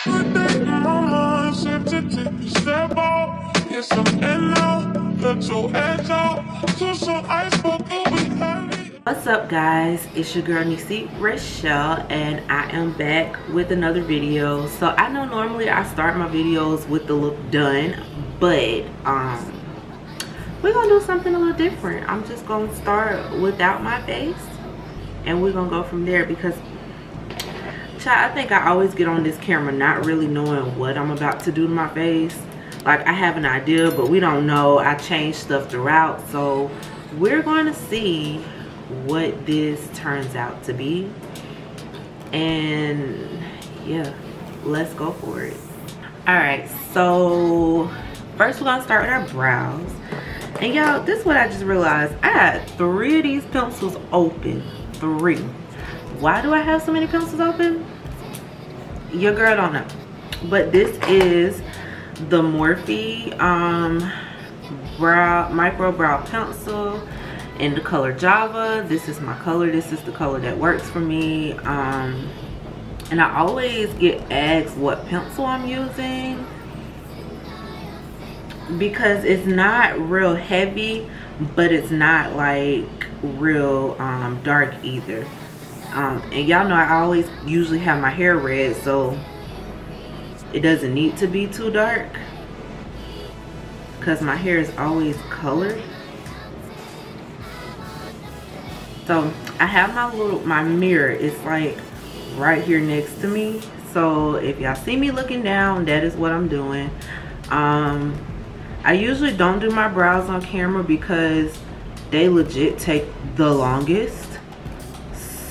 What's up, guys? It's your girl Neesyraychelle, and I am back with another video. So I know normally I start my videos with the look done, but we're gonna do something a little different. I'm just gonna start without my face and we're gonna go from there, because I think I always get on this camera not really knowing what I'm about to do to my face. Like, I have an idea, but we don't know. I change stuff throughout, so we're going to see what this turns out to be. And yeah, let's go for it. All right, so first we're gonna start with our brows. And y'all, this is what I just realized. I had 3 of these pencils open. 3. Why do I have so many pencils open? Your girl don't know. But this is the Morphe micro brow pencil in the color Java. This is my color. This is the color that works for me. And I always get asked what pencil I'm using, because it's not real heavy, but it's not like real dark either. And y'all know I always usually have my hair red, so it doesn't need to be too dark because my hair is always colored. So I have my mirror. It's like right here next to me. So if y'all see me looking down, that is what I'm doing. I usually don't do my brows on camera because they legit take the longest.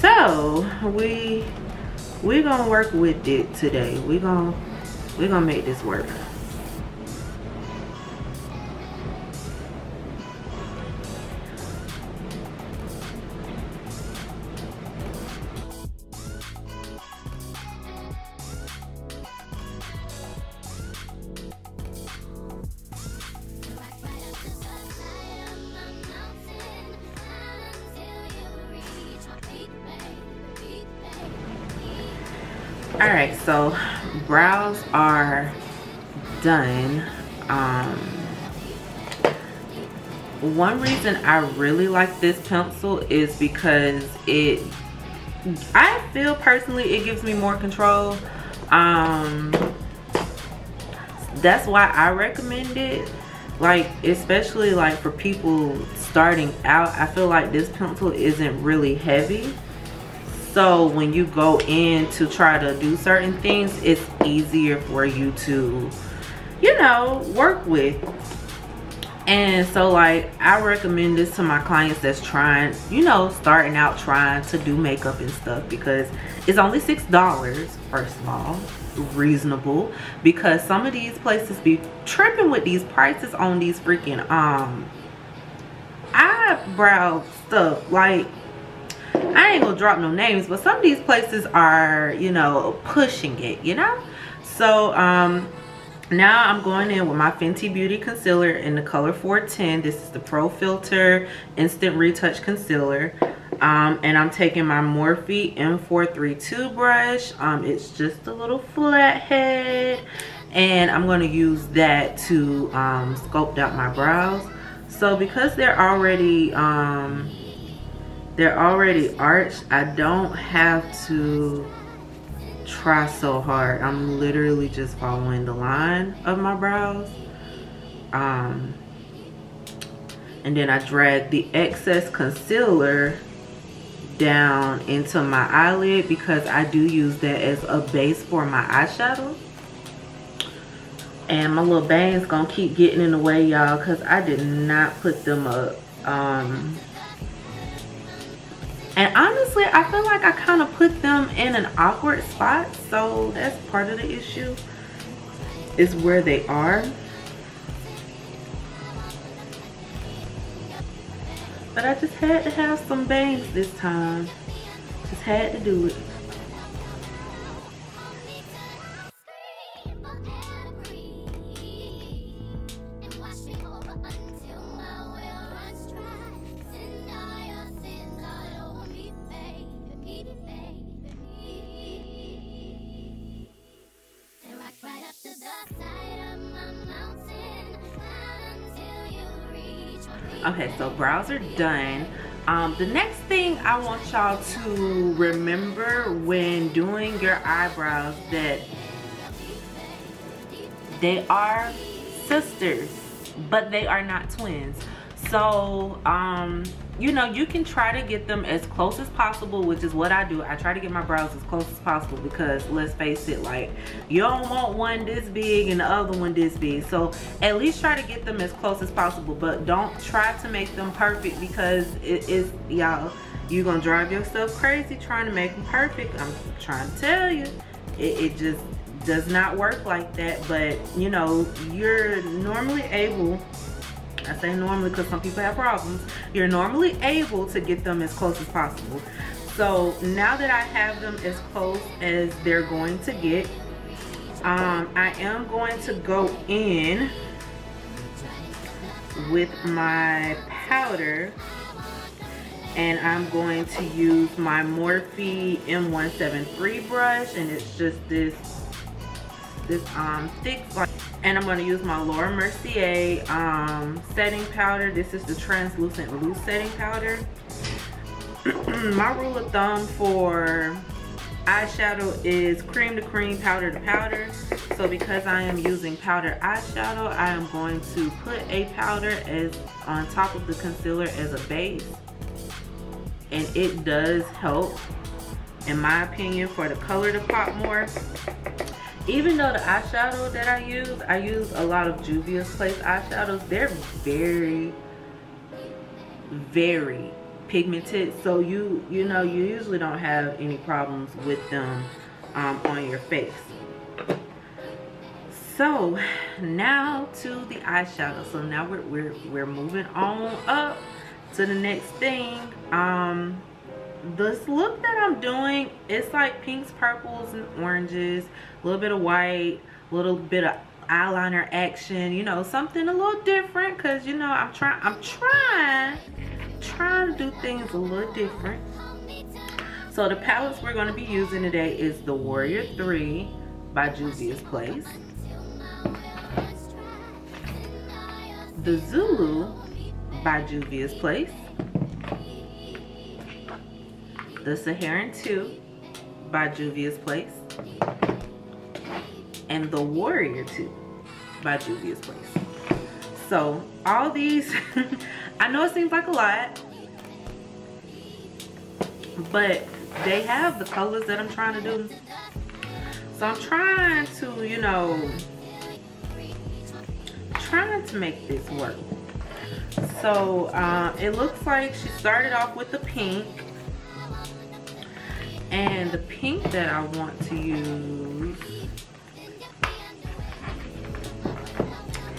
So we're gonna work with it today. We're gonna make this work. All right, so brows are done. One reason I really like this pencil is because I feel personally it gives me more control. That's why I recommend it. Like, especially like for people starting out, I feel like this pencil isn't really heavy. So when you go in to try to do certain things, it's easier for you to, you know, work with. And so like, I recommend this to my clients that's trying, you know, starting out trying to do makeup and stuff, because it's only $6. First of all, reasonable, because some of these places be tripping with these prices on these freaking eyebrow stuff. Like, I ain't gonna drop no names, but some of these places are, you know, pushing it, you know. So now I'm going in with my Fenty Beauty concealer in the color 410. This is the Pro Filter Instant Retouch Concealer. And I'm taking my Morphe M432 brush. It's just a little flathead, and I'm going to use that to sculpt out my brows. So because they're already arched, I don't have to try so hard. I'm literally just following the line of my brows. And then I drag the excess concealer down into my eyelid, because I do use that as a base for my eyeshadow. And my little bangs gonna keep getting in the way, y'all, because I did not put them up. And honestly, I feel like I kind of put them in an awkward spot. So that's part of the issue, is where they are. But I just had to have some bangs this time. Just had to do it. Okay, so brows are done. The next thing I want y'all to remember when doing your eyebrows, that they are sisters, but they are not twins. So you know, you can try to get them as close as possible, which is what I do. I try to get my brows as close as possible, because let's face it, like, you don't want one this big and the other one this big. So at least try to get them as close as possible, but don't try to make them perfect, because it is, y'all, you're gonna drive yourself crazy trying to make them perfect. I'm trying to tell you, it just does not work like that. But you know, you're normally able, I say normally because some people have problems, you're normally able to get them as close as possible. So now that I have them as close as they're going to get, I am going to go in with my powder, and I'm going to use my Morphe M173 brush, and it's just this thick, and I'm going to use my Laura Mercier setting powder. This is the translucent loose setting powder. My rule of thumb for eyeshadow is cream to cream, powder to powder. So because I am using powder eyeshadow, I am going to put a powder as on top of the concealer as a base, and it does help, in my opinion, for the color to pop more. Even though the eyeshadow that I use a lot of Juvia's Place eyeshadows. They're very, very pigmented, so you know, you usually don't have any problems with them on your face. So now to the eyeshadow. So now we're moving on up to the next thing. This look that I'm doing, it's like pinks, purples, and oranges, a little bit of white, a little bit of eyeliner action, you know, something a little different, because you know, I'm trying to do things a little different. So the palettes we're going to be using today is the Warrior 3 by Juvia's Place, the Zulu by Juvia's Place, the Saharan 2 by Juvia's Place, and the Warrior 2 by Juvia's Place. So all these, I know it seems like a lot, but they have the colors that I'm trying to do. So I'm trying to, you know, trying to make this work. So it looks like she started off with the pink. And the pink that I want to use,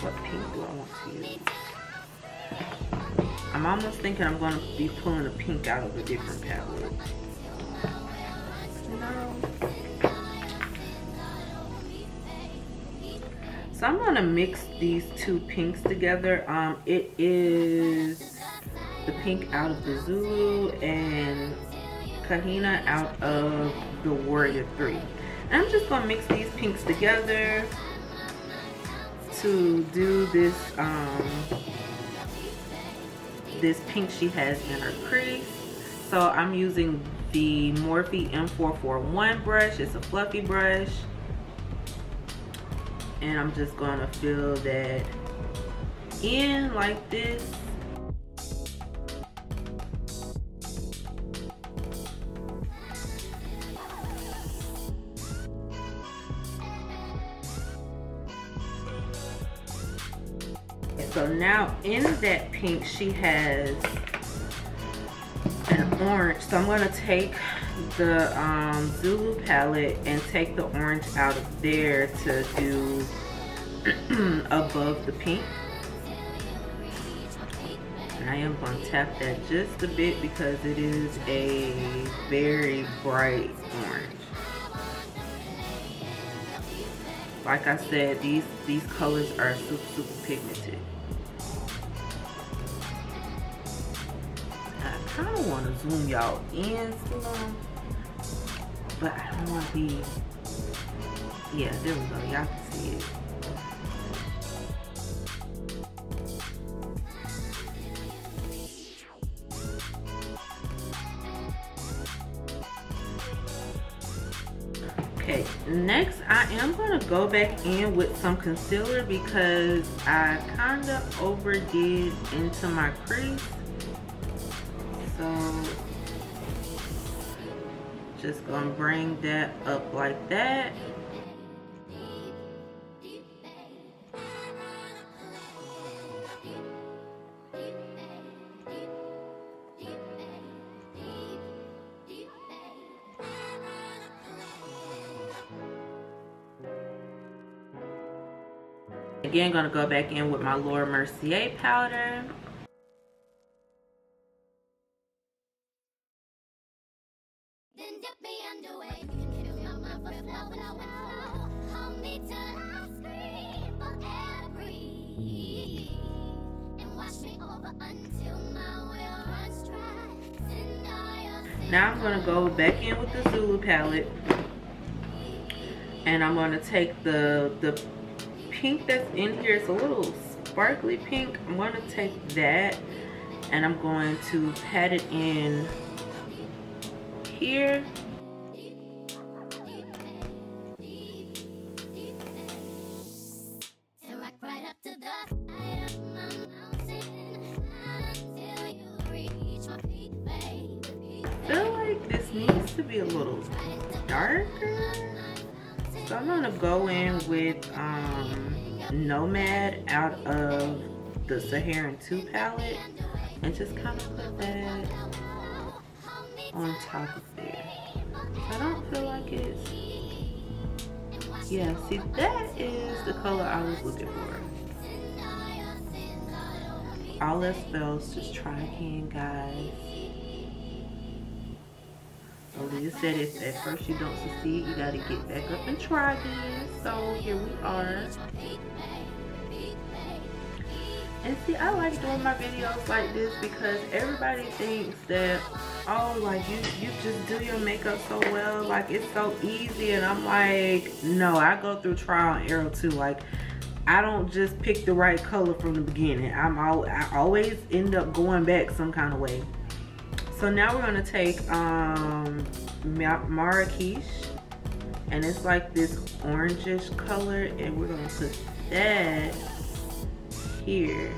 what pink do I want to use? I'm almost thinking I'm going to be pulling the pink out of a different palette. No. So I'm going to mix these two pinks together. It is the pink out of the Zulu and Kahina out of the Warrior 3. And I'm just gonna mix these pinks together to do this this pink she has in her crease. So I'm using the Morphe M441 brush. It's a fluffy brush, and I'm just gonna fill that in like this. So now in that pink she has an orange. So I'm going to take the Zulu palette and take the orange out of there to do above the pink. And I am going to tap that just a bit because it is a very bright orange. Like I said, these colors are super pigmented. I kind of want to zoom y'all in some, but I don't want to be, yeah, there we go, y'all can see it. Okay, next I am going to go back in with some concealer because I kind of overdid into my crease. So just going to bring that up like that. Again, gonna go back in with my Laura Mercier powder. Now I'm gonna go back in with the Zulu palette, and I'm gonna take the pink that's in here. It's a little sparkly pink. I'm going to take that and I'm going to pat it in here. I feel like this needs to be a little darker. So I'm gonna go in with Nomad out of the Saharan 2 palette and just kind of put that on top of there. I don't feel like it's, yeah, see, that is the color I was looking for. All else fails, just try again, guys. Aaliyah said if at first you don't succeed, you gotta get back up and try again. So here we are. And see, I like doing my videos like this because everybody thinks that, oh, like you just do your makeup so well, like it's so easy. And I'm like, no, I go through trial and error too. Like, I don't just pick the right color from the beginning. I always end up going back some kind of way. So now we're gonna take Marrakesh, and it's like this orangish color, and we're gonna put that here.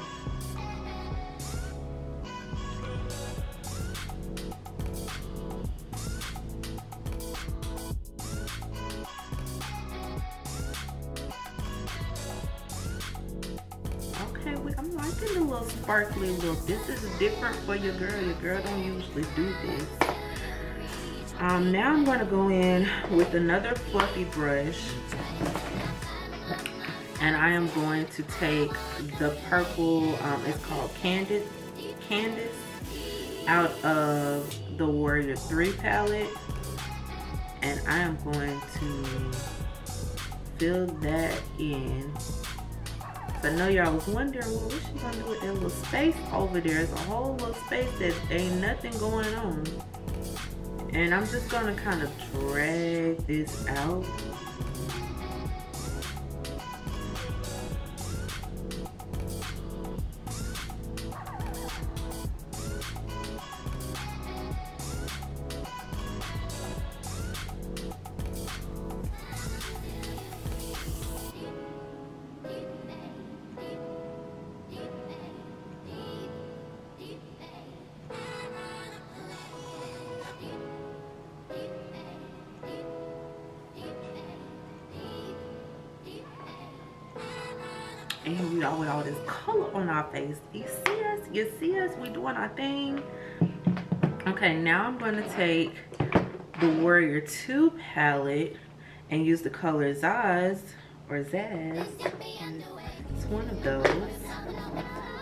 I'm liking the little sparkly look. This is different for your girl. Your girl don't usually do this. Now I'm going to go in with another fluffy brush, and I am going to take the purple, it's called Candice, out of the Warrior 3 palette, and I am going to fill that in. I know y'all was wondering, well, what's she gonna do with that little space over there? There's a whole little space that ain't nothing going on. And I'm just gonna kind of drag this out. And here we are with all this color on our face. You see us? You see us? We doing our thing. Okay, now I'm going to take the Warrior 2 palette and use the color Zaz or Zaz. It's one of those.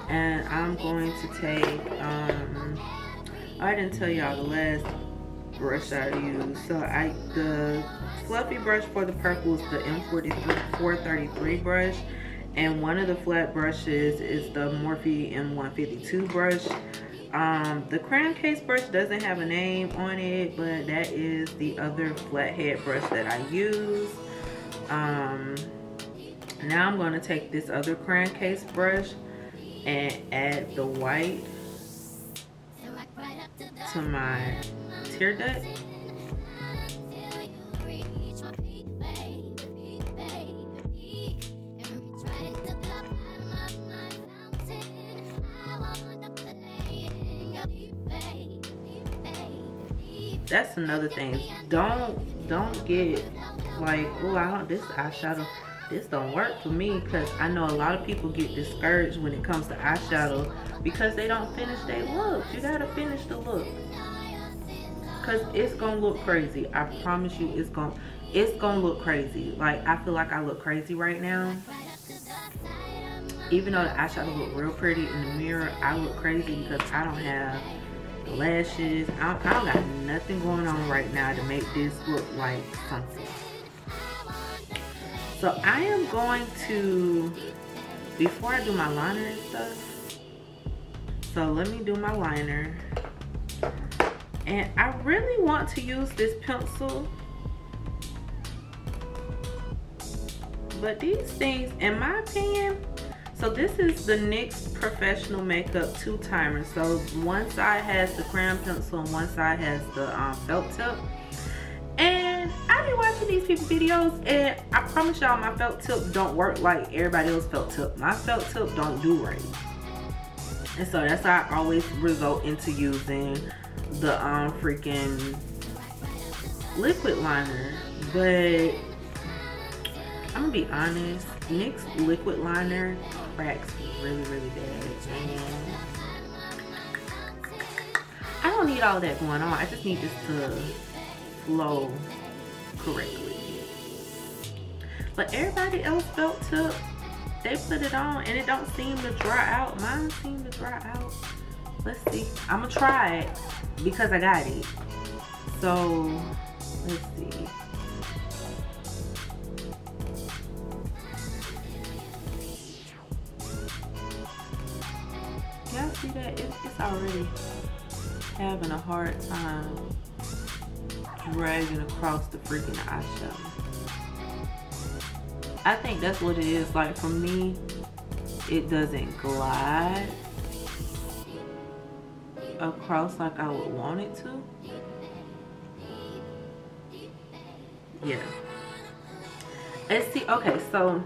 And I'm going to take, I didn't tell y'all the last brush I used. So the fluffy brush for the purple is the M433 brush. And one of the flat brushes is the Morphe M152 brush. The crown case brush doesn't have a name on it, but that is the other flathead brush that I use. Now I'm going to take this other crown case brush and add the white to my tear duct. that's another thing. Don't get like, oh, this eyeshadow, this don't work for me, because I know a lot of people get discouraged when it comes to eyeshadow because they don't finish their looks. You gotta finish the look, because it's gonna look crazy. I promise you, it's gonna look crazy. Like, I feel like I look crazy right now. Even though the eyeshadow look real pretty in the mirror, I look crazy because I don't have the lashes. I don't got nothing going on right now to make this look like something. So I am going to, before I do my liner and stuff, so let me do my liner. And I really want to use this pencil, but these things, in my opinion, so this is the NYX Professional Makeup 2-timer. So one side has the crayon pencil and one side has the felt tip. And I've been watching these people's videos, and I promise y'all my felt tip don't work like everybody else's felt tip. My felt tip don't do right. And so that's how I always result into using the freaking liquid liner. But I'm gonna be honest, NYX liquid liner cracks really bad, and I don't need all that going on. I just need this to flow correctly. But everybody else felt tip, they put it on and it don't seem to dry out. Mine seem to dry out. Let's see. I'm gonna try it because I got it. So let's see. Y'all see that? It's already having a hard time dragging across the freaking eyeshadow. I think that's what it is. Like, for me, it doesn't glide across like I would want it to. Yeah. Let's see. Okay, so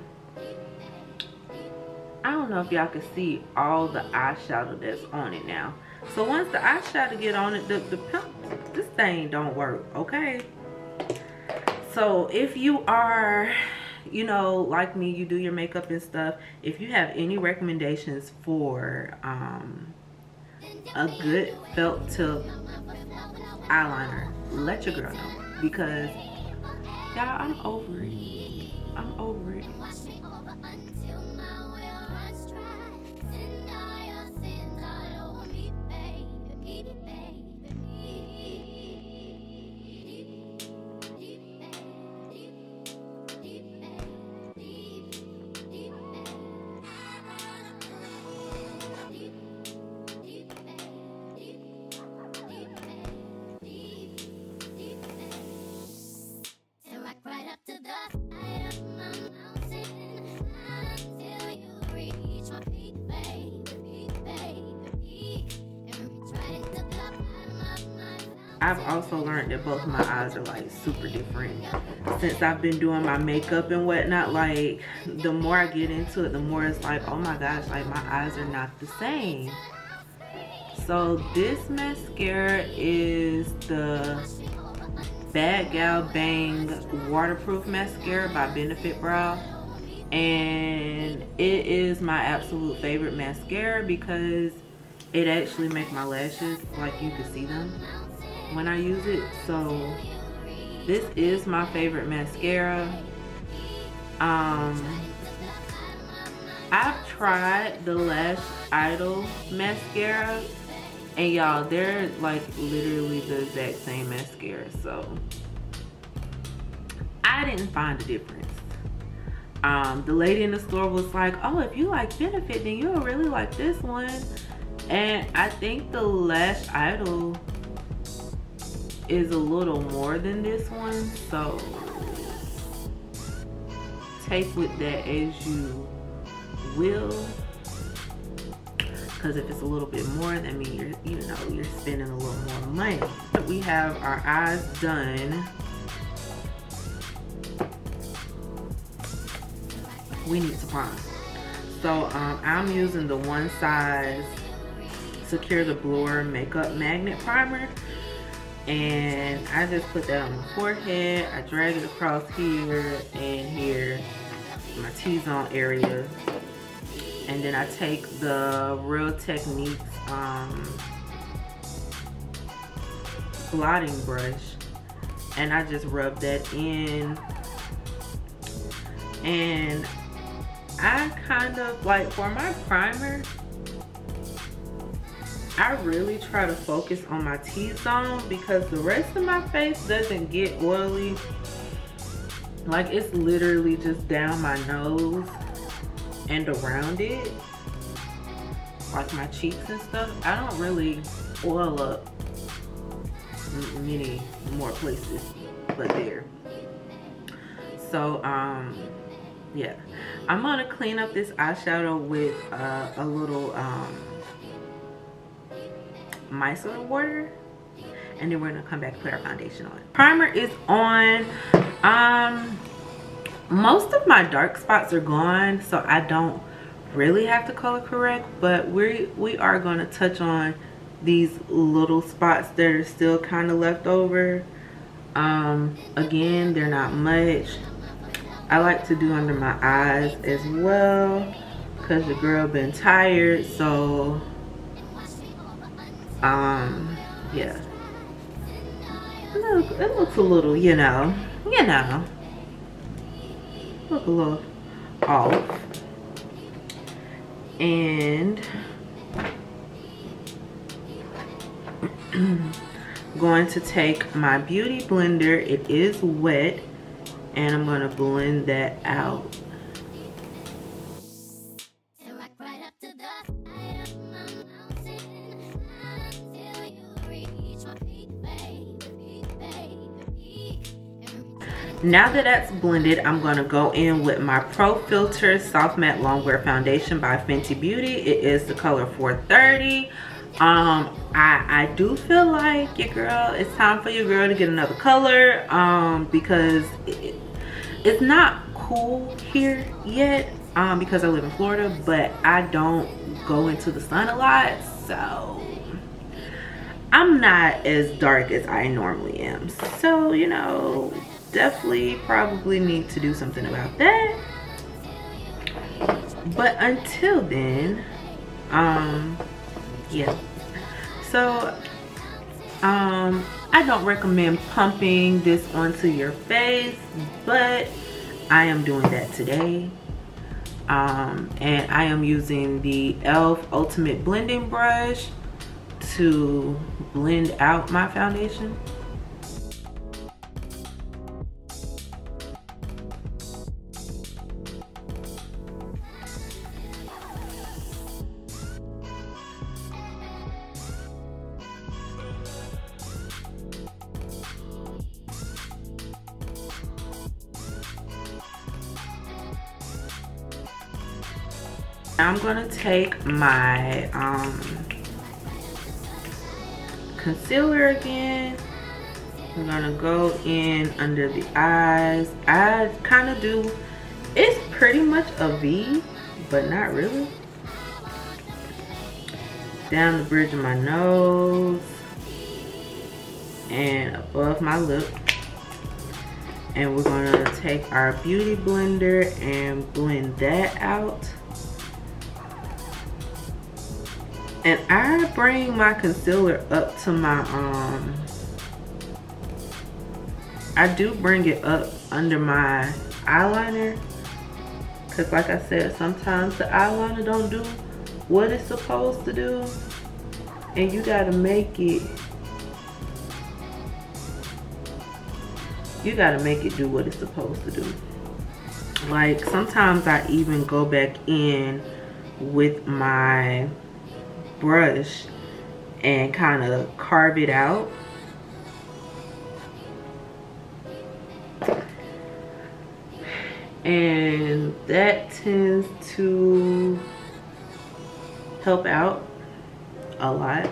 I don't know if y'all can see all the eyeshadow that's on it now. So once the eyeshadow get on it, this thing don't work, okay? So if you are, you know, like me, you do your makeup and stuff, if you have any recommendations for a good felt tip eyeliner, let your girl know, because y'all, I'm over it. I'm over it. I've also learned that both my eyes are like super different since I've been doing my makeup and whatnot. Like, the more I get into it, the more it's like, oh my gosh, like my eyes are not the same. So this mascara is the Bad Gal Bang Waterproof Mascara by Benefit Brow. And it is my absolute favorite mascara because it actually makes my lashes, like, you can see them when I use it. So this is my favorite mascara. I've tried the Lash Idol mascara, and y'all, they're like literally the exact same mascara, so I didn't find a difference. The lady in the store was like, oh, if you like Benefit, then you'll really like this one. And I think the Lash Idol is a little more than this one, so take with that as you will, because if it's a little bit more, that means you're spending a little more money. We have our eyes done. We need to prime. So I'm using the One Size Secure the Blur Makeup Magnet Primer. And I just put that on my forehead. I drag it across here and here, my T-zone area. And then I take the Real Techniques blotting brush and I just rub that in. And I kind of like, for my primer, I really try to focus on my T-zone because the rest of my face doesn't get oily. Like, it's literally just down my nose and around it, like my cheeks and stuff. I don't really oil up many more places but there. So yeah, I'm gonna clean up this eyeshadow with a little micellar water, and then we're gonna come back and put our foundation on. Primer is on. Most of my dark spots are gone, so I don't really have to color correct, but we are going to touch on these little spots that are still kind of left over. Again, they're not much. I like to do under my eyes as well because the girl been tired, so yeah, it looks a little, you know, look a little off. And going to take my beauty blender, it is wet, and I'm going to blend that out. Now that that's blended, I'm going to go in with my Pro Filter Soft Matte Longwear Foundation by Fenty Beauty. It is the color 430. I do feel like it's time for your girl to get another color because it's not cool here yet because I live in Florida, but I don't go into the sun a lot, so I'm not as dark as I normally am. So, you know, definitely probably need to do something about that. But until then, yeah, so I don't recommend pumping this onto your face, but I am doing that today. And I am using the e.l.f. Ultimate Blending Brush to blend out my foundation. I'm gonna take my concealer again. I'm gonna go in under the eyes. I kind of do, it's pretty much a V, but not really. Down the bridge of my nose and above my lip. And we're gonna take our beauty blender and blend that out. And I bring my concealer up to my, I do bring it up under my eyeliner. Cause like I said, sometimes the eyeliner don't do what it's supposed to do. And you gotta make it, do what it's supposed to do. Like sometimes I even go back in with my brush and kind of carve it out. And that tends to help out a lot.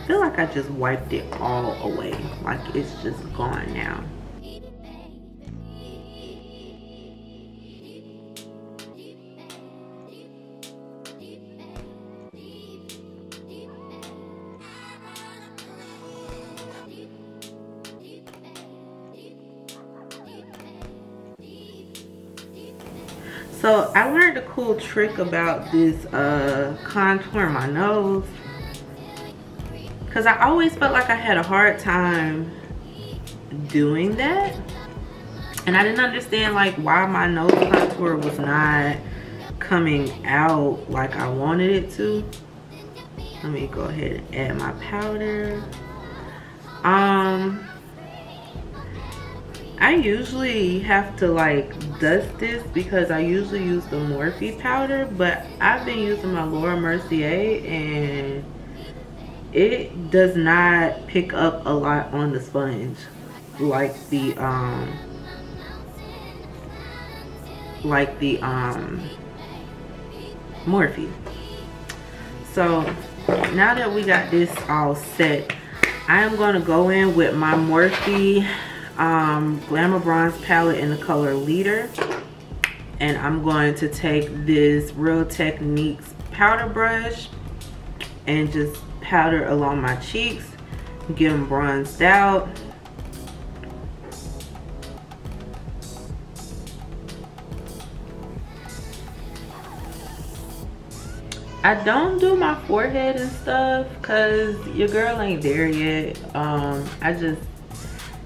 feel like I just wiped it all away. Like it's just gone now. So I learned a cool trick about this contour my nose, because I always felt like I had a hard time doing that, and I didn't understand like why my nose contour was not coming out like I wanted it to. Let me go ahead and add my powder. I usually have to like dust this because I usually use the Morphe powder, but I've been using my Laura Mercier and it does not pick up a lot on the sponge like the Morphe. So now that we got this all set, I am going to go in with my Morphe Glamour Bronze palette in the color Leader, and I'm going to take this Real Techniques powder brush and just powder along my cheeks, get them bronzed out. I don't do my forehead and stuff because your girl ain't there yet. I just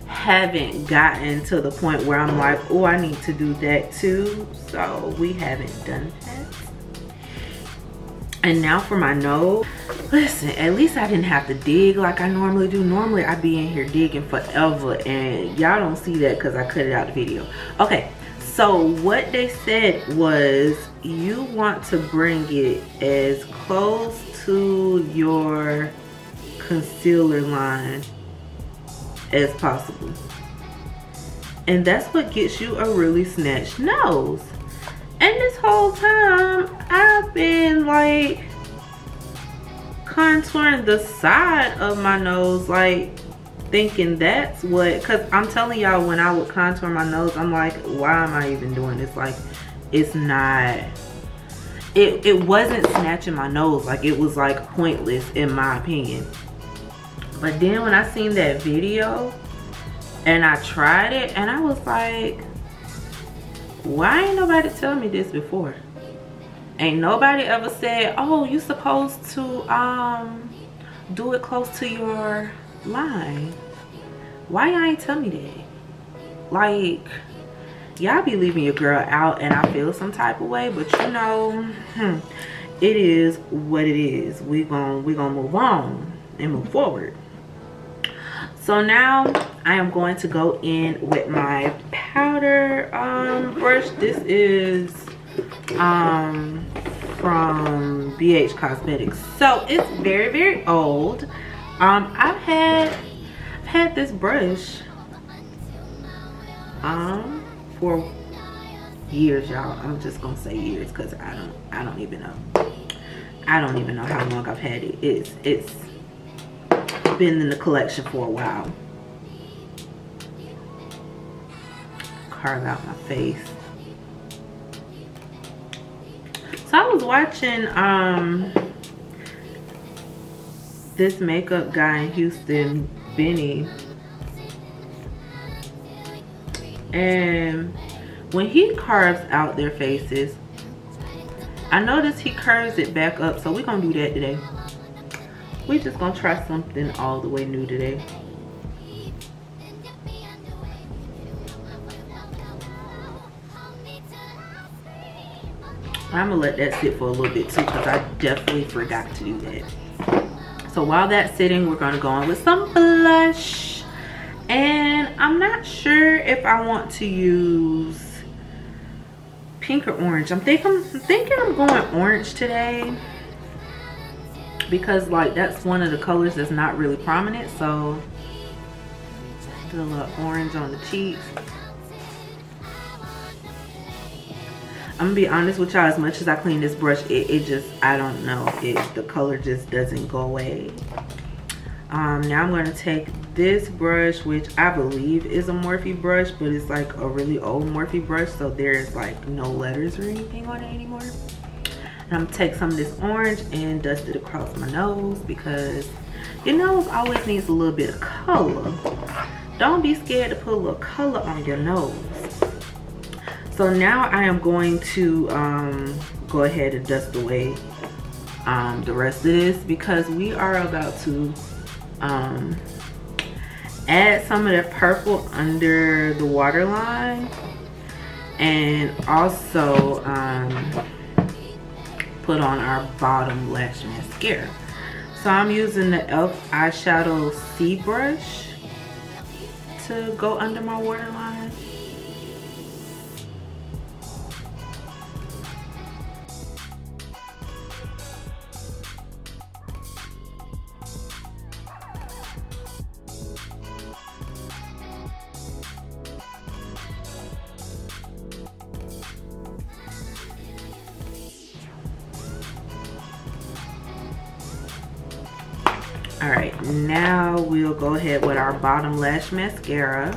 haven't gotten to the point where I'm like, oh, I need to do that too. So we haven't done that. And now for my nose. Listen, at least I didn't have to dig like I normally do. Normally I be in here digging forever, and y'all don't see that because I cut it out of the video. Okay, so what they said was you want to bring it as close to your concealer line as possible, and that's what gets you a really snatched nose. And this whole time I've been like contouring the side of my nose, like thinking that's what, because I'm telling y'all, when I would contour my nose, I'm like, why am I even doing this? Like, it's not, it wasn't snatching my nose. Like, it was like pointless in my opinion. But then when I seen that video and I tried it, and I was like, why ain't nobody tell me this before? Ain't nobody ever said, oh, you supposed to do it close to your line. Why y'all ain't tell me that? Like, y'all be leaving your girl out, and I feel some type of way, but you know, it is what it is. We gonna move on and move forward. So now I am going to go in with my powder brush. This is from BH Cosmetics. So it's very, very old. I've had this brush for years, y'all. I'm just gonna say years because I don't even know. I don't even know how long I've had it. It's been in the collection for a while. Carve out my face. So I was watching this makeup guy in Houston, Benny, and when he carves out their faces, I noticed he curves it back up. So we're gonna do that today. We're just gonna try something all the way new today. I'm gonna let that sit for a little bit too, because I definitely forgot to do that. So while that's sitting, we're gonna go in with some blush. And I'm not sure if I want to use pink or orange. I'm thinking I'm going orange today, because like that's one of the colors that's not really prominent. So do a little orange on the cheeks. I'm gonna be honest with y'all, as much as I clean this brush, it just, I don't know, the color just doesn't go away. Now I'm going to take this brush, which I believe is a Morphe brush, but it's like a really old Morphe brush, so there's like no letters or anything on it anymore. And I'm going to take some of this orange and dust it across my nose, because your nose always needs a little bit of color. Don't be scared to put a little color on your nose. So now I am going to go ahead and dust away the rest of this, because we are about to add some of that purple under the waterline, and also put on our bottom lash mascara. So I'm using the e.l.f. eyeshadow C brush to go under my waterline. All right, now we'll go ahead with our bottom lash mascara.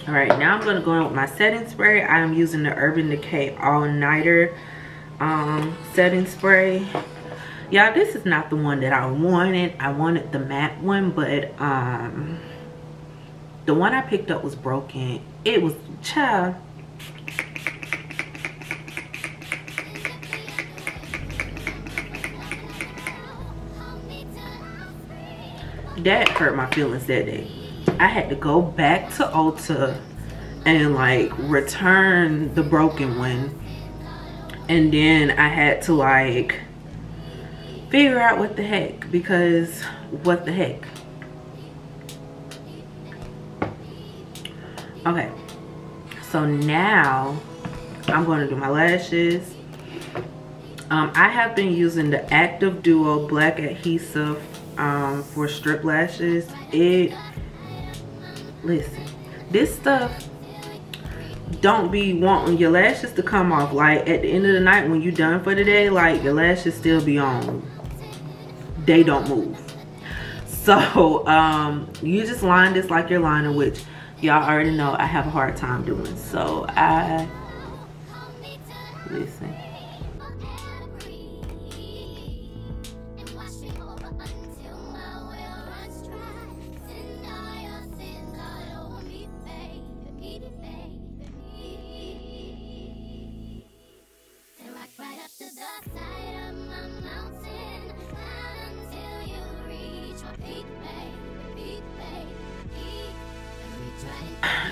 All right, now I'm gonna go in with my setting spray. I am using the Urban Decay All Nighter setting spray. Y'all, this is not the one that I wanted. I wanted the matte one, but the one I picked up was broken. It was, child, that hurt my feelings that day. I had to go back to Ulta and like return the broken one, and then I had to like figure out what the heck, because what the heck. Okay, so now I'm going to do my lashes. I have been using the Active Duo Black Adhesive for strip lashes. Listen, this stuff don't be wanting your lashes to come off. Like at the end of the night when you done for the day, like your lashes still be on. They don't move. So you just line this like you're lining, which y'all already know I have a hard time doing. So listen.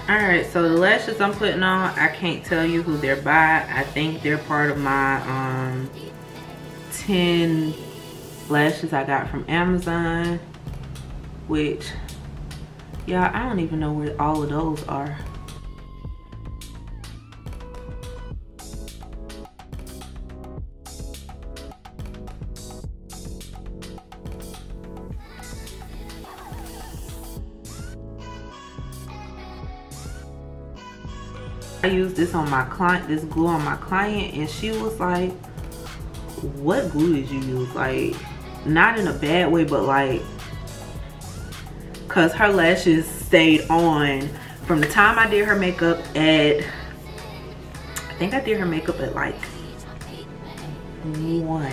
Alright, so the lashes I'm putting on, I can't tell you who they're by. I think they're part of my 10 lashes I got from Amazon, which, yeah, I don't even know where all of those are. I used this on my client, this glue on my client, and she was like, what glue did you use? Like, not in a bad way, but like, cause her lashes stayed on from the time I did her makeup at, I think I did her makeup at like 1,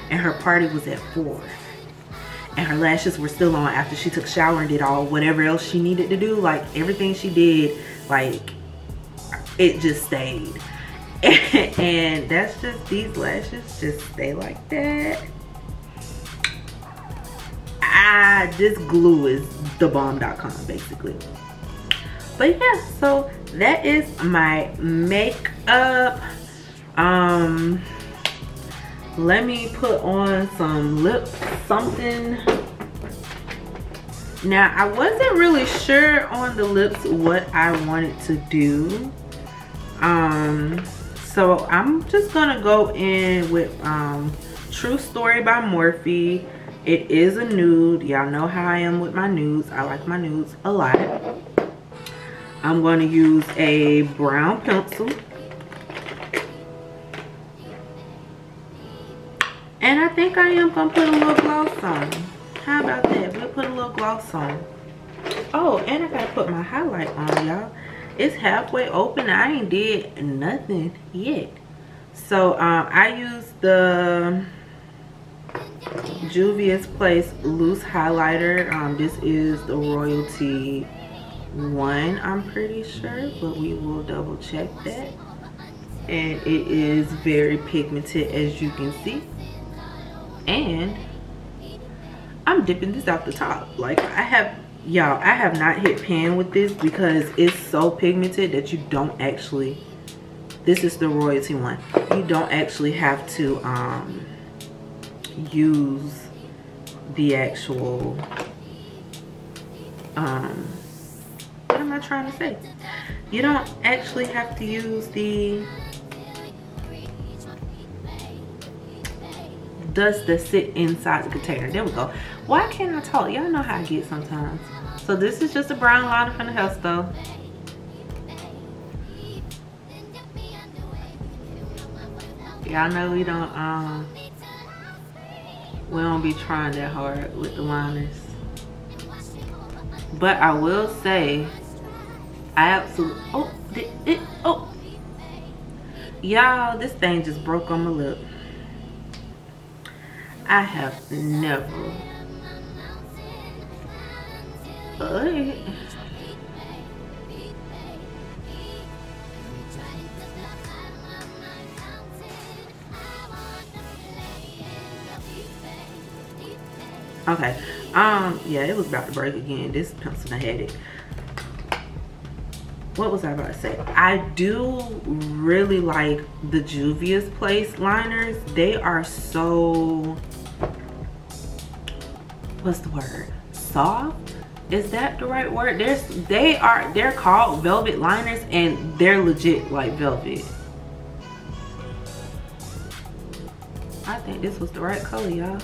and her party was at 4. And her lashes were still on after she took a shower and did all whatever else she needed to do. Like everything she did, like it just stayed. And that's just, these lashes just stay like that. This glue is thebomb.com basically. But yeah, so that is my makeup. Let me put on some lip something. Now, I wasn't really sure on the lips what I wanted to do. So I'm just gonna go in with True Story by Morphe. It is a nude. Y'all know how I am with my nudes. I like my nudes a lot. I'm going to use a brown pencil. And I think I am going to put a little gloss on. How about that? We'll put a little gloss on. Oh, and I got to put my highlight on, y'all. It's halfway open. I ain't did nothing yet. So I used the Juvia's Place loose highlighter. This is the Royalty 1, I'm pretty sure, but we will double check that. And it is very pigmented, as you can see. And I'm dipping this out the top. Like, I have not hit pan with this because it's so pigmented that you don't actually, this is the Royalty 1, you don't actually have to use the actual what am I trying to say? You don't actually have to use the dust that sit inside the container. There we go. Why can't I talk? Y'all know how I get sometimes. So this is just a brown liner from the hair store. Y'all know we don't be trying that hard with the liners. But I will say, I absolutely, y'all, this thing just broke on my lip. I have never, okay, yeah, it was about to break again. This pencil, I had it. What was I about to say? I do really like the Juvia's Place liners. They are so, what's the word? Soft? Is that the right word? They're called velvet liners, and they're legit like velvet. I think this was the right color, y'all.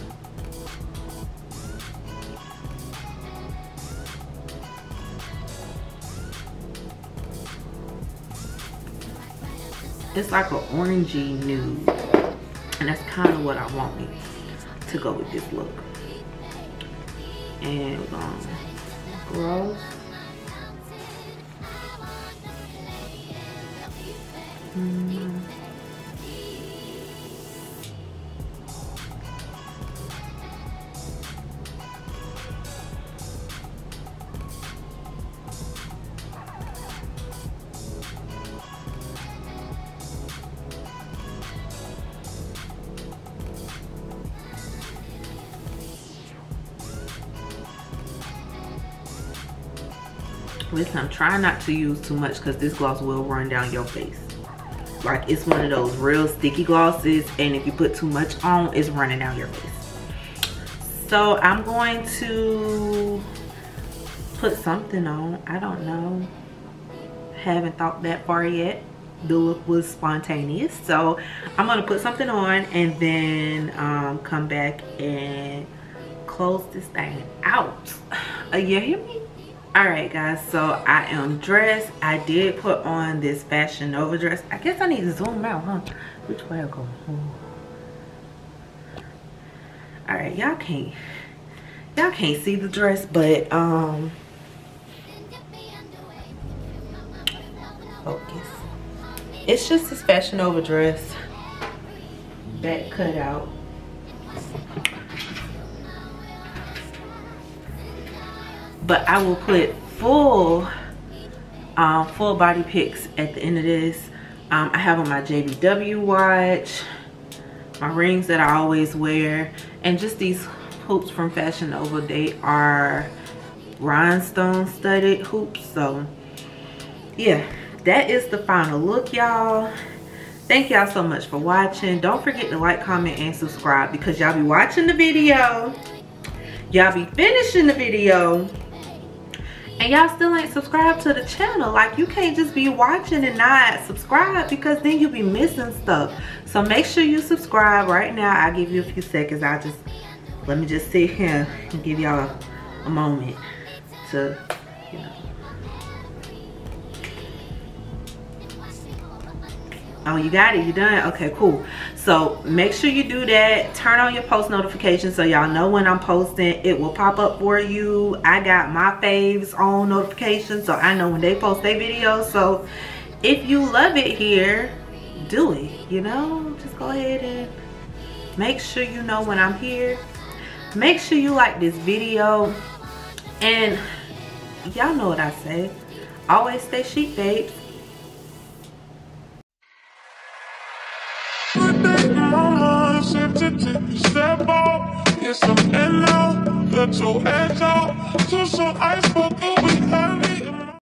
It's like an orangey nude, and that's kind of what I want me to go with this look. And gloss. Listen, I'm trying not to use too much because this gloss will run down your face. Like, it's one of those real sticky glosses, and if you put too much on, it's running down your face. So I'm going to put something on. I don't know. Haven't thought that far yet. The look was spontaneous. So I'm going to put something on and then come back and close this thing out. You hear me? Alright guys, so I am dressed. I did put on this Fashion Nova dress. I guess I need to zoom out, huh? Which way I go? Alright, y'all can't see the dress, but focus. It's just this Fashion Nova dress, back cut out. But I will put full body pics at the end of this. I have on my JBW watch, my rings that I always wear, and just these hoops from Fashion Nova. They are rhinestone studded hoops. So yeah, that is the final look, y'all. Thank y'all so much for watching. Don't forget to like, comment, and subscribe, because y'all be watching the video, y'all be finishing the video, and y'all still ain't subscribed to the channel. Like, you can't just be watching and not subscribe, because then you'll be missing stuff. So make sure you subscribe right now. I'll give you a few seconds. Let me just sit here and give y'all a moment to, you know. Oh, you got it? You done? Okay, cool. So make sure you do that. Turn on your post notifications so y'all know when I'm posting. It will pop up for you. I got my faves on notifications, so I know when they post their videos. So if you love it here, do it. You know, just go ahead and make sure you know when I'm here. Make sure you like this video, and y'all know what I say. Always stay chic, babes. Step up, get some NO, let your edge out, to some ice, but we heavy.